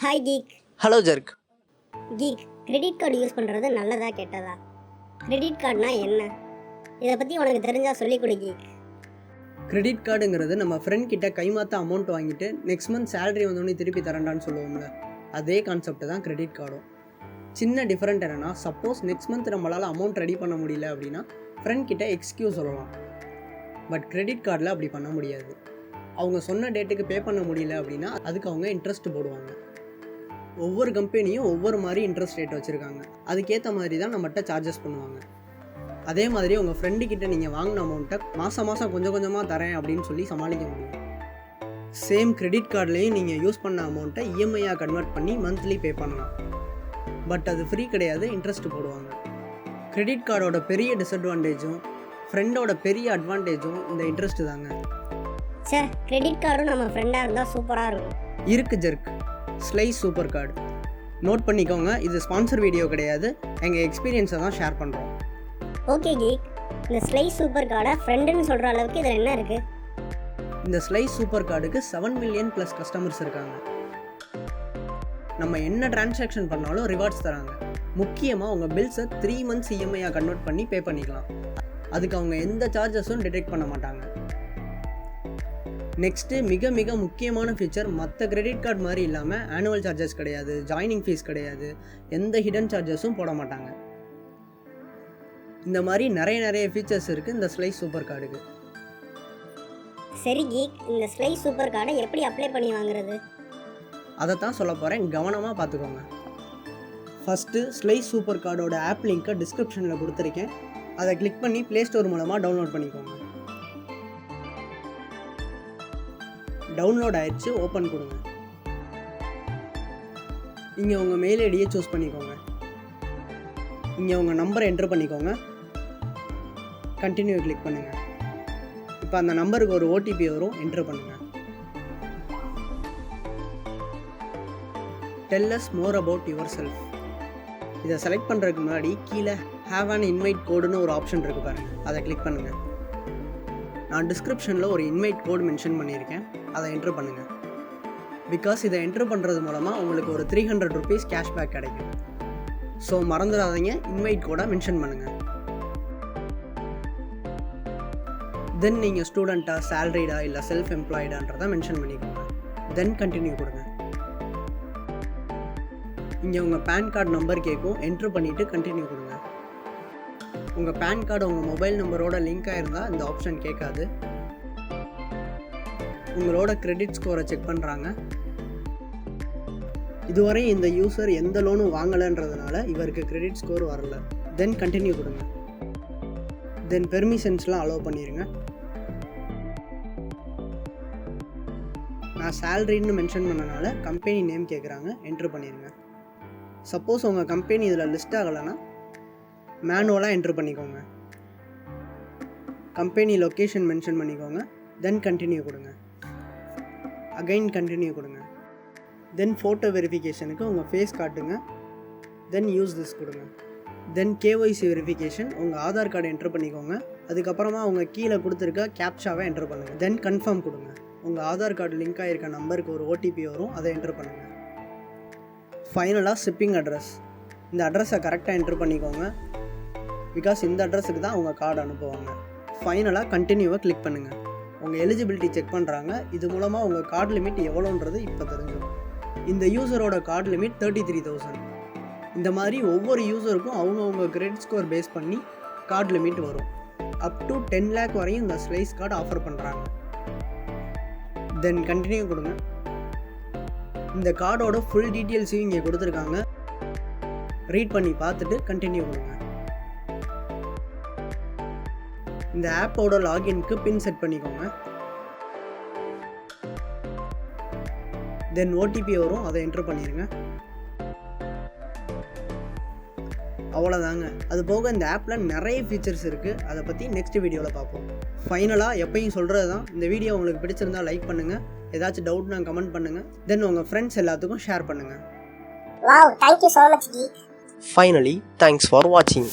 Hi geek. Hello jerk. Geek, credit card use பண்ணுறது நல்லதா கெட்டதா? கிரெடிட் கார்டுனா என்ன? இதை பற்றி உனக்கு தெரிஞ்சால் சொல்லிக் கொடு கீக். கிரெடிட் கார்டுங்கிறது நம்ம ஃப்ரெண்ட் கிட்ட கைமாற்ற அமௌண்ட் வாங்கிட்டு நெக்ஸ்ட் மந்த் சேலரி வந்தோடனே திருப்பி தரண்டான்னு சொல்லுவோம்ல, அதே கான்செப்ட் தான் கிரெடிட் கார்டும். சின்ன டிஃப்ரெண்ட் என்னென்னா, சப்போஸ் நெக்ஸ்ட் மந்த் நம்மளால் அமௌண்ட் ரெடி பண்ண முடியல அப்படின்னா ஃப்ரெண்ட் கிட்ட எக்ஸ்கியூஸ் சொல்லலாம். பட் கிரெடிட் கார்டில் அப்படி பண்ண முடியாது. அவங்க சொன்ன டேட்டுக்கு பே பண்ண முடியல அப்படின்னா அதுக்கு அவங்க இன்ட்ரெஸ்ட் போடுவாங்க. ஒவ்வொரு கம்பெனியும் ஒவ்வொரு மாதிரி இன்ட்ரெஸ்ட் ரேட் வச்சுருக்காங்க. அதுக்கேற்ற மாதிரி தான் நம்மகிட்ட சார்ஜஸ் பண்ணுவாங்க. அதே மாதிரி உங்கள் ஃப்ரெண்டுக்கிட்ட நீங்கள் வாங்கின அமௌண்ட்டை மாதம் கொஞ்சம் கொஞ்சமாக தரேன் அப்படின்னு சொல்லி சமாளிக்க முடியும். சேம் கிரெடிட் கார்ட்லேயும் நீங்கள் யூஸ் பண்ண அமௌண்ட்டை இஎம்ஐயாக கன்வெர்ட் பண்ணி மந்த்லி பே பண்ணலாம். பட் அது ஃப்ரீ கிடையாது, இன்ட்ரெஸ்ட் போடுவாங்க. கிரெடிட் கார்டோட பெரிய டிஸ்அட்வான்டேஜும் ஃப்ரெண்டோட பெரிய அட்வான்டேஜும் இந்த இன்ட்ரெஸ்ட் தாங்க. சார், கிரெடிட் கார்டும் நம்ம ஃப்ரெண்டாக இருந்தால் சூப்பராக இருக்கும். இருக்குது ஜர்க். ஸ்லைஸ் சூப்பர் கார்டு நோட் பண்ணிக்கோங்க. இது ஸ்பான்சர் வீடியோ கிடையாது, எங்கள் எக்ஸ்பீரியன்ஸை தான் ஷேர் பண்ணுறோம். ஓகே கீக், இந்த ஸ்லைஸ் சூப்பர் கார்டை ஃப்ரெண்டுன்னு சொல்கிற அளவுக்கு இதில் என்ன இருக்குது? இந்த ஸ்லைஸ் சூப்பர் கார்டுக்கு 7 மில்லியன் ப்ளஸ் கஸ்டமர்ஸ் இருக்காங்க. நம்ம என்ன டிரான்சாக்ஷன் பண்ணாலும் ரிவார்ட்ஸ் தராங்க. முக்கியமாக உங்கள் பில்ஸை 3 months இஎம்ஐயாக கன்வெர்ட் பண்ணி பே பண்ணிக்கலாம். அதுக்கு அவங்க எந்த சார்ஜஸும் டிடெக்ட் பண்ண மாட்டாங்க. நெக்ஸ்ட்டு மிக மிக முக்கியமான ஃபீச்சர், மற்ற கிரெடிட் கார்டு மாதிரி இல்லாமல் ஆனுவல் சார்ஜஸ் கிடையாது, ஜாயினிங் ஃபீஸ் கிடையாது, எந்த ஹிடன் சார்ஜஸும் போட மாட்டாங்க. இந்த மாதிரி நிறைய ஃபீச்சர்ஸ் இருக்குது இந்த ஸ்லைஸ் சூப்பர் கார்டுக்கு. சரி கீக், இந்த ஸ்லைஸ் சூப்பர் கார்டை எப்படி அப்ளை பண்ணி வாங்குறது? அதைத்தான் சொல்ல போகிறேன், கவனமாக பார்த்துக்கோங்க. ஃபஸ்ட்டு ஸ்லைஸ் சூப்பர் கார்டோட ஆப் லிங்க்கை டிஸ்கிரிப்ஷனில் கொடுத்துருக்கேன். அதை கிளிக் பண்ணி ப்ளே ஸ்டோர் மூலமாக டவுன்லோட் பண்ணிக்கோங்க. டவுன்லோட் ஆயிடுச்சு, ஓப்பன் கொடுங்க. இங்கே உங்கள் மெயில் ஐடியை சூஸ் பண்ணிக்கோங்க. இங்கே உங்கள் நம்பரை என்ட்ரு பண்ணிக்கோங்க. கண்டினியூ கிளிக் பண்ணுங்கள். இப்போ அந்த நம்பருக்கு ஒரு ஓடிபி வரும், என்ட்ரு பண்ணுங்கள். Tell us more about your self. இதை செலக்ட் பண்ணுறதுக்கு முன்னாடி கீழே ஹேவ் அன் இன்வைட் கோடுன்னு ஒரு ஆப்ஷன் இருக்குது பாருங்கள், அதை கிளிக் பண்ணுங்கள். நான் டிஸ்கிரிப்ஷனில் ஒரு இன்வைட் கோடு மென்ஷன் பண்ணியிருக்கேன், அதை என்ட்ரு பண்ணுங்கள். பிகாஸ் இதை என்ட்ரு பண்ணுறது மூலமாக உங்களுக்கு ஒரு 300 rupees கேஷ்பேக் கிடைக்கும். ஸோ மறந்துடாதீங்க, இன்வைட் கோடை மென்ஷன் பண்ணுங்கள். தென் நீங்கள் ஸ்டூடெண்ட்டா, சேலரிடா இல்லை செல்ஃப் எம்ப்ளாய்டான்றதை மென்ஷன் பண்ணிக்கோங்க. தென் கண்டினியூ கொடுங்க. இங்கே உங்கள் பேன் கார்டு நம்பர் கேட்கும், என்ட்ரு பண்ணிவிட்டு கண்டினியூ கொடுங்க. உங்கள் பேன் கார்டு உங்கள் மொபைல் நம்பரோட லிங்க் ஆகிருந்தால் இந்த ஆப்ஷன் கேட்காது. உங்களோட கிரெடிட் ஸ்கோரை செக் பண்ணுறாங்க. இதுவரை இந்த யூசர் எந்த லோனும் வாங்கலைன்றதுனால இவருக்கு கிரெடிட் ஸ்கோர் வரல. தென் கண்டினியூ கொடுங்க. தென் பெர்மிஷன்ஸ்லாம் அலோவ் பண்ணிடுங்க. நான் சேலரின்னு மென்ஷன் பண்ணனால கம்பெனி நேம் கேட்குறாங்க, என்ட்ரு பண்ணிடுங்க. சப்போஸ் உங்கள் கம்பெனி இதில் லிஸ்ட் ஆகலைன்னா மேனுவலாக என்ட்ரு பண்ணிக்கோங்க. கம்பெனி லொக்கேஷன் மென்ஷன் பண்ணிக்கோங்க. தென் கண்டினியூ கொடுங்க. அகைன் கண்டினியூ கொடுங்க. தென் ஃபோட்டோ வெரிஃபிகேஷனுக்கு உங்கள் ஃபேஸ் காட்டுங்க. தென் யூஸ் திஸ் கொடுங்க. தென் கேஒய்சி வெரிஃபிகேஷன், உங்கள் ஆதார் கார்டு என்ட்ரு பண்ணிக்கோங்க. அதுக்கப்புறமா அவங்க கீழே கொடுத்துருக்க கேப்சாவை என்ட்ரு பண்ணுங்கள். தென் கன்ஃபார்ம் கொடுங்க. உங்கள் ஆதார் கார்டு லிங்க் ஆகிருக்க நம்பருக்கு ஒரு ஓடிபி வரும், அதை என்ட்ரு பண்ணுங்கள். ஃபைனலாக ஷிப்பிங் அட்ரஸ், இந்த அட்ரஸை கரெக்டாக என்ட்ரு பண்ணிக்கோங்க. பிகாஸ் இந்த அட்ரஸுக்கு தான் அவங்க கார்டு அனுப்புவாங்க. ஃபைனலாக கண்டினியூவை கிளிக் பண்ணுங்கள். உங்கள் எலிஜிபிலிட்டி செக் பண்ணுறாங்க. இது மூலமாக உங்கள் கார்டு லிமிட் எவ்வளோன்றது இப்போ தெரிஞ்சிடும். இந்த யூசரோட கார்டு லிமிட் 33,000. இந்த மாதிரி ஒவ்வொரு யூசருக்கும் அவங்கவுங்க கிரெடிட் ஸ்கோர் பேஸ் பண்ணி கார்டு லிமிட் வரும். அப் டு 10 lakh வரையும் இந்த ஸ்லைஸ் கார்டு ஆஃபர் பண்ணுறாங்க. தென் கண்டினியூ கொடுங்க. இந்த கார்டோட ஃபுல் டீட்டெயில்ஸையும் இங்கே கொடுத்துருக்காங்க. ரீட் பண்ணி பார்த்துட்டு கண்டினியூ கொடுங்க. இந்த ஆப்போட லாகின்க்கு பின் செட் பண்ணிக்கோங்க. தென் ஓடிபி வரும், அதை என்ட்ரு பண்ணிடுங்க. அவ்வளோதாங்க. அது போக இந்த ஆப்பில் நிறைய ஃபீச்சர்ஸ் இருக்குது, அதை பற்றி நெக்ஸ்ட் வீடியோவில் பார்ப்போம். ஃபைனலாக எப்பயும் சொல்கிறது தான், இந்த வீடியோ உங்களுக்கு பிடிச்சிருந்தால் லைக் பண்ணுங்கள். ஏதாச்சும் டவுட்னா கமெண்ட் பண்ணுங்கள். தென் உங்கள் ஃப்ரெண்ட்ஸ் எல்லாத்துக்கும் ஷேர் பண்ணுங்கள். Wow, thank you so much, Geek. Finally, thanks for watching.